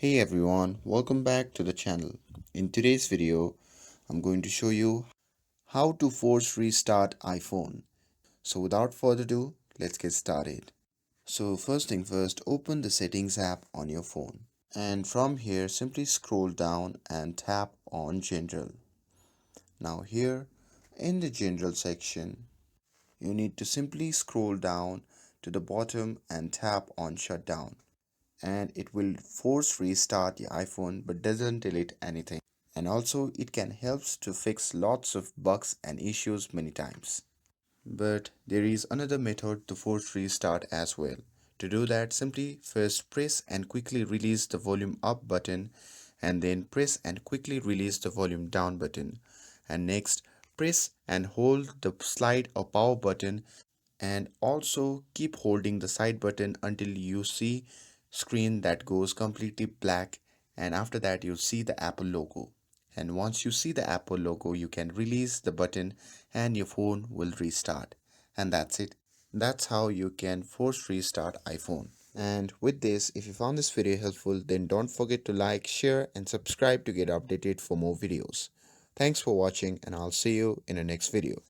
Hey everyone, welcome back to the channel. In today's video, I'm going to show you how to force restart iPhone. So without further ado, let's get started. So first thing first, open the settings app on your phone. And from here, simply scroll down and tap on general. Now here, in the general section, you need to simply scroll down to the bottom and tap on shutdown. And it will force restart your iPhone but doesn't delete anything. And also it can help to fix lots of bugs and issues many times. But there is another method to force restart as well. To do that, simply first press and quickly release the volume up button and then press and quickly release the volume down button. And next, press and hold the slide or power button and also keep holding the side button until you see screen that goes completely black, and after that you'll see the Apple logo. And once you see the Apple logo, you can release the button and your phone will restart. And that's it. That's how you can force restart iPhone. And with this, if you found this video helpful, then don't forget to like, share and subscribe to get updated for more videos. Thanks for watching and I'll see you in the next video.